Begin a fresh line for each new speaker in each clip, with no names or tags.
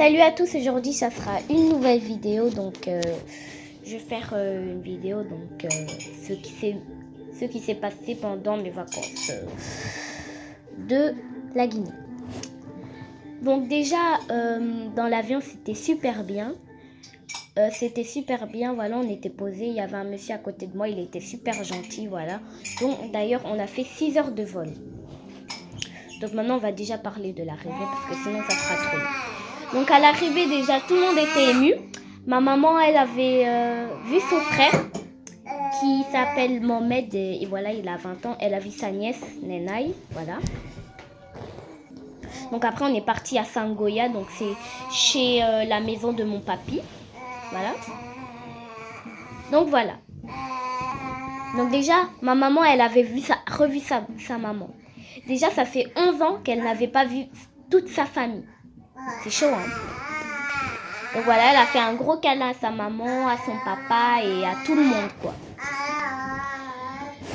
Salut à tous, aujourd'hui ça sera une nouvelle vidéo, donc je vais faire une vidéo, donc ce qui s'est passé pendant mes vacances de la Guinée. Donc déjà dans l'avion c'était super bien, voilà, on était posé, il y avait un monsieur à côté de moi, il était super gentil, voilà. Donc d'ailleurs on a fait 6 heures de vol. Donc maintenant on va déjà parler de l'arrivée parce que sinon ça sera trop long. Donc à l'arrivée déjà tout le monde était ému. Ma maman elle avait vu son frère qui s'appelle Mohamed et voilà il a 20 ans. Elle a vu sa nièce Nenaï, voilà. Donc après on est parti à Sangoya, donc c'est chez la maison de mon papy, voilà. Donc voilà. Donc déjà ma maman elle avait revu sa maman. Déjà ça fait 11 ans qu'elle n'avait pas vu toute sa famille. C'est chaud, hein. Donc voilà, elle a fait un gros câlin à sa maman, à son papa et à tout le monde, quoi.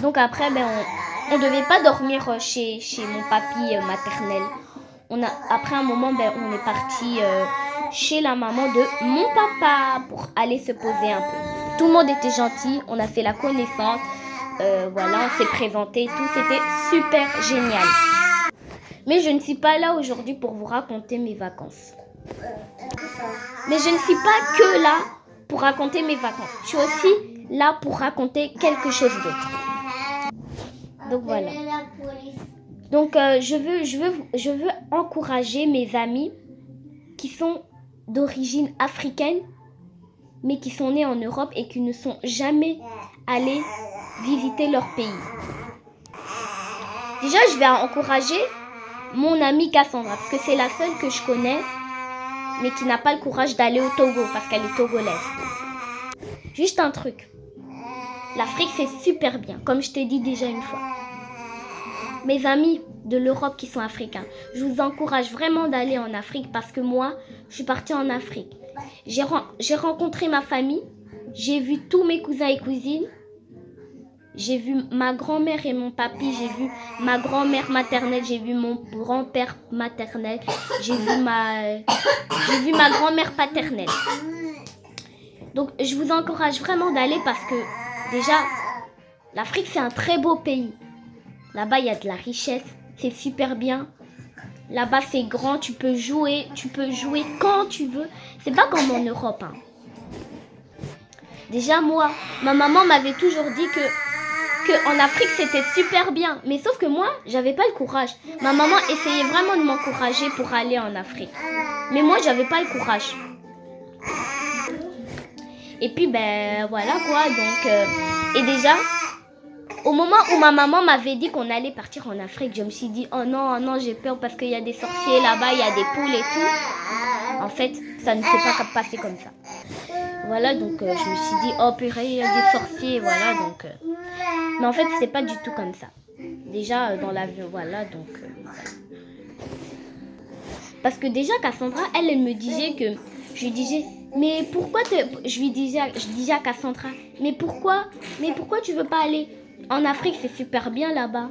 Donc après, on devait pas dormir chez mon papy maternel. Après un moment, on est parti chez la maman de mon papa pour aller se poser un peu. Tout le monde était gentil, on a fait la connaissance, voilà, on s'est présenté et tout, c'était super génial. Mais je ne suis pas là aujourd'hui pour vous raconter mes vacances. Mais je ne suis pas que là pour raconter mes vacances. Je suis aussi là pour raconter quelque chose d'autre. Donc voilà. Donc je veux encourager mes amis qui sont d'origine africaine, mais qui sont nés en Europe et qui ne sont jamais allés visiter leur pays. Déjà, je vais encourager mon amie Cassandra, parce que c'est la seule que je connais, mais qui n'a pas le courage d'aller au Togo, parce qu'elle est togolaise. Juste un truc. L'Afrique, c'est super bien, comme je t'ai dit déjà une fois. Mes amis de l'Europe qui sont africains, je vous encourage vraiment d'aller en Afrique, parce que moi, je suis partie en Afrique. J'ai rencontré ma famille, j'ai vu tous mes cousins et cousines, j'ai vu ma grand-mère et mon papy, j'ai vu ma grand-mère maternelle, j'ai vu mon grand-père maternel, j'ai vu ma grand-mère paternelle. Donc je vous encourage vraiment d'aller parce que déjà, l'Afrique c'est un très beau pays. Là-bas il y a de la richesse, c'est super bien. Là-bas c'est grand, tu peux jouer quand tu veux. C'est pas comme en Europe, hein. Déjà moi, ma maman m'avait toujours dit que en Afrique c'était super bien, mais sauf que moi j'avais pas le courage. Ma maman essayait vraiment de m'encourager pour aller en Afrique, mais moi j'avais pas le courage. Et puis voilà quoi, donc et déjà au moment où ma maman m'avait dit qu'on allait partir en Afrique, je me suis dit oh non j'ai peur parce qu'il y a des sorciers là-bas, il y a des poules et tout. En fait ça ne s'est pas passé comme ça. Voilà, donc je me suis dit oh purée, il y a des sorciers, voilà, donc mais en fait c'est pas du tout comme ça. Déjà dans l'avion, voilà, donc parce que déjà Cassandra elle me disait que je lui disais mais pourquoi je disais à Cassandra mais pourquoi tu veux pas aller en Afrique, c'est super bien là-bas.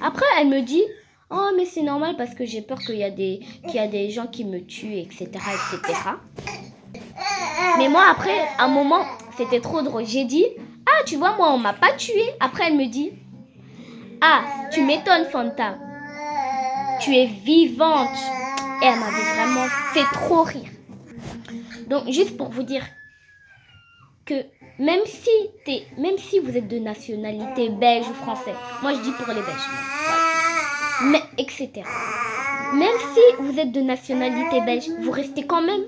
Après elle me dit oh mais c'est normal parce que j'ai peur qu'il y a des gens qui me tuent, etc. Mais moi après un moment c'était trop drôle, j'ai dit ah tu vois moi on m'a pas tué. Après elle me dit ah tu m'étonnes Fanta, tu es vivante. Et elle m'avait vraiment fait trop rire. Donc juste pour vous dire que même si vous êtes de nationalité belge ou français, moi je dis pour les Belges, voilà. Mais etc. Même si vous êtes de nationalité belge, vous restez quand même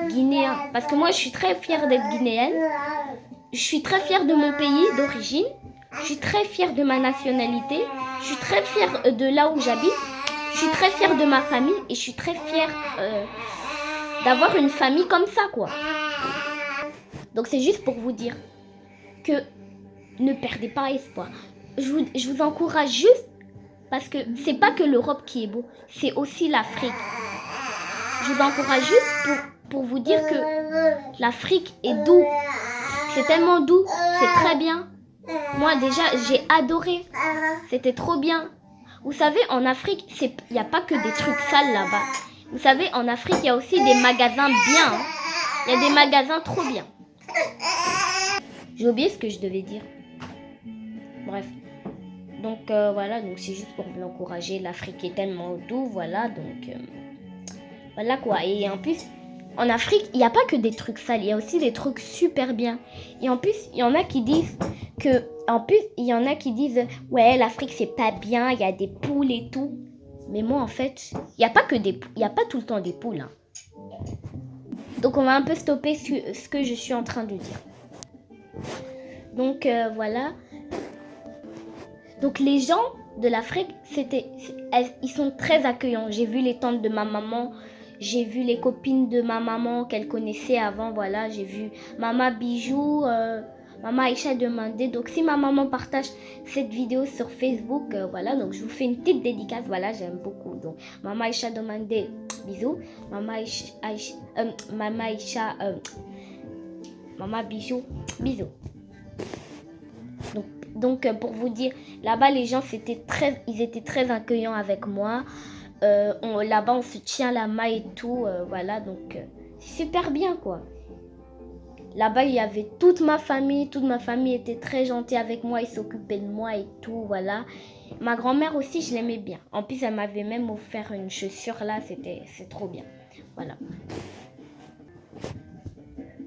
guinéen. Parce que moi je suis très fière d'être guinéenne. Je suis très fière de mon pays d'origine. Je suis très fière de ma nationalité. Je suis très fière de là où j'habite. Je suis très fière de ma famille. Et je suis très fière d'avoir une famille comme ça, quoi. Donc c'est juste pour vous dire que ne perdez pas espoir. Je vous encourage juste parce que c'est pas que l'Europe qui est beau, c'est aussi l'Afrique. Je vous encourage juste pour vous dire que l'Afrique est doux. C'est tellement doux, c'est très bien. Moi déjà, j'ai adoré. C'était trop bien. Vous savez, en Afrique, il n'y a pas que des trucs sales là-bas. Vous savez, en Afrique, il y a aussi des magasins bien. Hein. Il y a des magasins trop bien. J'ai oublié ce que je devais dire. Bref. Donc voilà, donc c'est juste pour vous encourager. L'Afrique est tellement doux, voilà. Donc voilà quoi. Et en plus, en Afrique, il n'y a pas que des trucs sales. Il y a aussi des trucs super bien. Et en plus, il y en a qui disent que... En plus, il y en a qui disent ouais, l'Afrique c'est pas bien, il y a des poules et tout. Mais moi en fait, il n'y a pas que des poules, il n'y a pas tout le temps des poules. Hein. Donc on va un peu stopper ce que je suis en train de dire. Donc voilà. Donc les gens de l'Afrique, ils sont très accueillants. J'ai vu les tantes de ma maman, j'ai vu les copines de ma maman qu'elle connaissait avant. Voilà, j'ai vu Maman Bijou. Maman Aïcha demandait, donc si ma maman partage cette vidéo sur Facebook, voilà, donc je vous fais une petite dédicace, voilà, j'aime beaucoup. Donc Maman Aïcha demandait, bisous, Maman Aïcha, Maman Bijou, bisous. Donc pour vous dire, là-bas les gens ils étaient très accueillants avec moi. Là-bas on se tient la main et tout, voilà, donc c'est super bien quoi. Là-bas, il y avait toute ma famille était très gentille avec moi, ils s'occupaient de moi et tout, voilà. Ma grand-mère aussi, je l'aimais bien. En plus, elle m'avait même offert une chaussure là, c'est trop bien, voilà.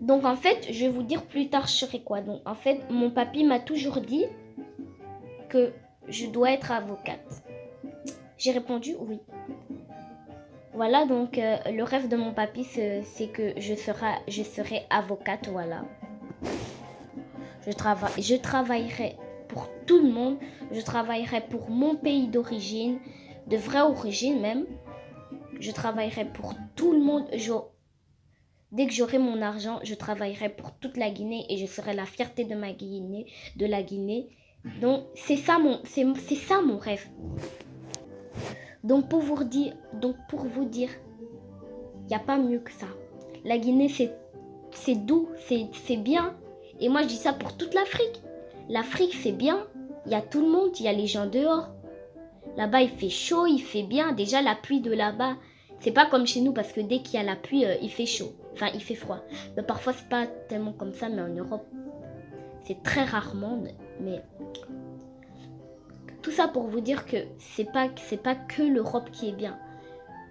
Donc en fait, je vais vous dire plus tard, je serai quoi. Donc en fait, mon papy m'a toujours dit que je dois être avocate. J'ai répondu oui. Voilà, donc le rêve de mon papy, c'est que je serai avocate, voilà. Je travaillerai pour tout le monde. Je travaillerai pour mon pays d'origine, de vraie origine même. Je travaillerai pour tout le monde. Dès que j'aurai mon argent, je travaillerai pour toute la Guinée et je serai la fierté de la Guinée. Donc c'est ça mon rêve. Donc pour vous dire, il n'y a pas mieux que ça. La Guinée, c'est doux, c'est bien. Et moi, je dis ça pour toute l'Afrique. L'Afrique, c'est bien. Il y a tout le monde, il y a les gens dehors. Là-bas, il fait chaud, il fait bien. Déjà, la pluie de là-bas, c'est pas comme chez nous parce que dès qu'il y a la pluie, il fait chaud. Enfin, il fait froid. Mais parfois, c'est pas tellement comme ça, mais en Europe, c'est très rarement. Mais tout ça pour vous dire que c'est pas que l'Europe qui est bien.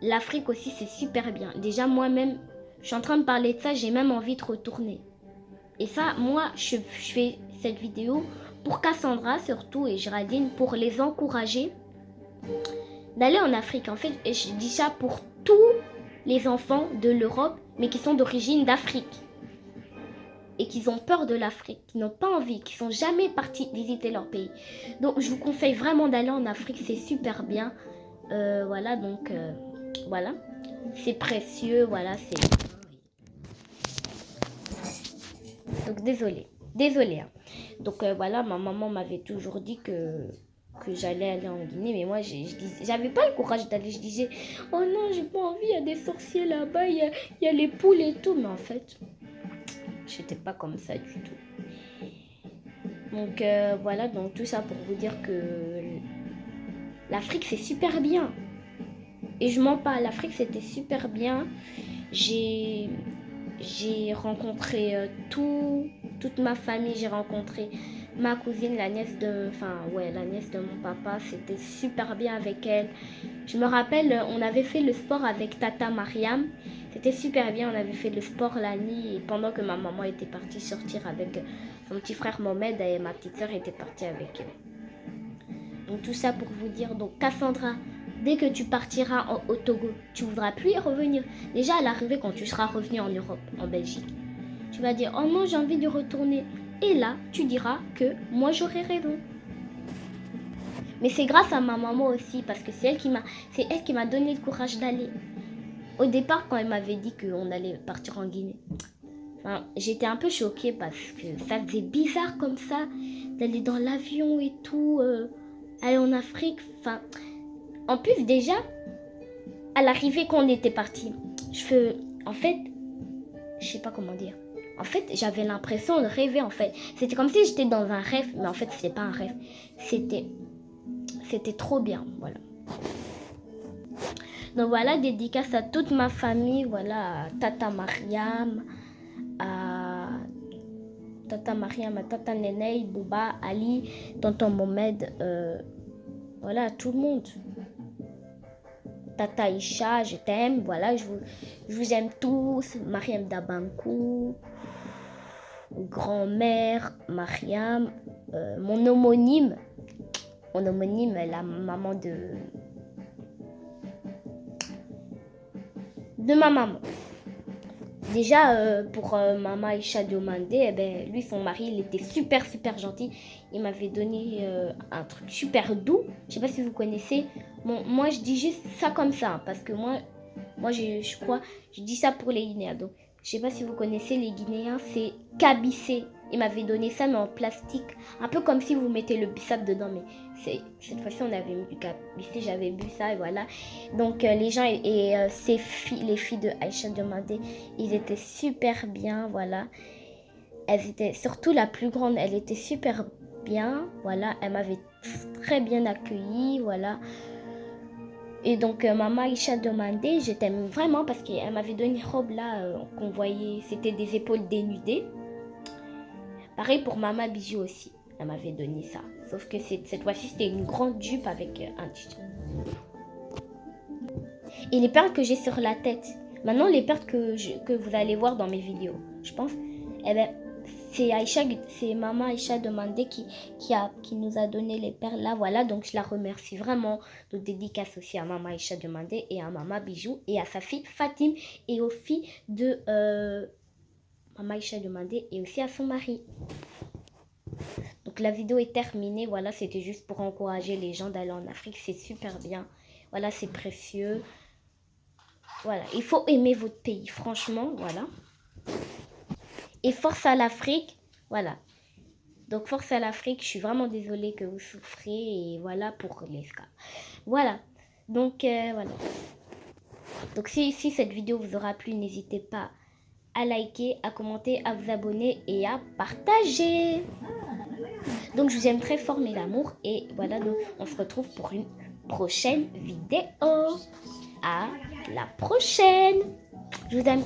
L'Afrique aussi, c'est super bien. Déjà, moi-même, je suis en train de parler de ça, j'ai même envie de retourner. Et ça, moi, je fais cette vidéo pour Cassandra surtout et Géraldine, pour les encourager d'aller en Afrique. En fait, et je dis ça pour tous les enfants de l'Europe, mais qui sont d'origine d'Afrique. Et qui ont peur de l'Afrique, qui n'ont pas envie, qui sont jamais partis visiter leur pays. Donc, je vous conseille vraiment d'aller en Afrique, c'est super bien. Voilà, donc, voilà. C'est précieux, voilà, c'est... Donc, désolée. Hein. Donc, voilà, ma maman m'avait toujours dit que j'allais aller en Guinée, mais moi, j'avais pas le courage d'aller. Je disais, oh non, j'ai pas envie, il y a des sorciers là-bas, il y a les poules et tout. Mais en fait, j'étais pas comme ça du tout. Donc, voilà, donc tout ça pour vous dire que l'Afrique, c'est super bien. Et je mens pas, l'Afrique, c'était super bien. J'ai rencontré toute ma famille, j'ai rencontré ma cousine, la nièce de mon papa, c'était super bien avec elle. Je me rappelle, on avait fait le sport avec Tata Mariam, c'était super bien, on avait fait le sport la nuit pendant que ma maman était partie sortir avec son petit frère Mohamed et ma petite soeur était partie avec elle. Donc tout ça pour vous dire, donc Cassandra, dès que tu partiras au Togo, tu ne voudras plus y revenir. Déjà à l'arrivée, quand tu seras revenu en Europe, en Belgique, tu vas dire « Oh non, j'ai envie de retourner ». Et là, tu diras que moi, j'aurais raison. Mais c'est grâce à ma maman aussi, parce que c'est elle qui m'a donné le courage d'aller. Au départ, quand elle m'avait dit qu'on allait partir en Guinée, j'étais un peu choquée parce que ça faisait bizarre comme ça, d'aller dans l'avion et tout, aller en Afrique, En plus, déjà, à l'arrivée quand on était parti, en fait, je sais pas comment dire. En fait, j'avais l'impression de rêver, en fait. C'était comme si j'étais dans un rêve, mais en fait, c'était pas un rêve. C'était trop bien, voilà. Donc voilà, dédicace à toute ma famille, voilà, à Tata Mariam, à Tata Nenei, Bouba, Ali, Tonton Mohamed, voilà, à tout le monde. Tata Isha, je t'aime, voilà, je vous aime tous. Mariam Dabankou, grand-mère, Mariam, mon homonyme, la maman de ma maman. Déjà, pour Maman Aïcha Diomandé, eh ben, lui, son mari, il était super, super gentil. Il m'avait donné un truc super doux. Je sais pas si vous connaissez. Bon, moi, je dis juste ça comme ça, hein, parce que moi je crois, je dis ça pour les Guinéens. Donc, je sais pas si vous connaissez les Guinéens, c'est cabissé. Il m'avait donné ça, mais en plastique. Un peu comme si vous mettez le bissap dedans, mais cette fois-ci, on avait mis du cabissé. J'avais bu ça, et voilà. Donc, les gens et les filles de Aïcha Diomandé, ils étaient super bien, voilà. Elles étaient, surtout la plus grande, elle était super bien, voilà. Elle m'avait très bien accueillie, voilà. Et donc, Maman Aïcha Diomandé, je t'aime vraiment parce qu'elle m'avait donné une robe là qu'on voyait, c'était des épaules dénudées. Pareil pour Maman Bijou aussi, elle m'avait donné ça. Sauf que cette fois-ci, c'était une grande jupe avec un t-shirt. Et les perles que j'ai sur la tête, maintenant les perles que vous allez voir dans mes vidéos, je pense, eh ben, c'est Maman Aïcha Diomandé qui nous a donné les perles là, voilà, donc je la remercie vraiment. Donc dédicace aussi à Maman Aïcha Diomandé et à Maman Bijou et à sa fille Fatim et aux filles de Maman Aïcha Diomandé et aussi à son mari. Donc la vidéo est terminée, voilà, c'était juste pour encourager les gens d'aller en Afrique, c'est super bien, voilà, c'est précieux. Voilà, il faut aimer votre pays, franchement, voilà. Et force à l'Afrique, voilà. Donc force à l'Afrique, je suis vraiment désolée que vous souffrez et voilà pour les cas. Voilà, donc voilà. Donc si cette vidéo vous aura plu, n'hésitez pas à liker, à commenter, à vous abonner et à partager. Donc je vous aime très fort mes amours et voilà, donc on se retrouve pour une prochaine vidéo. À la prochaine. Je vous aime.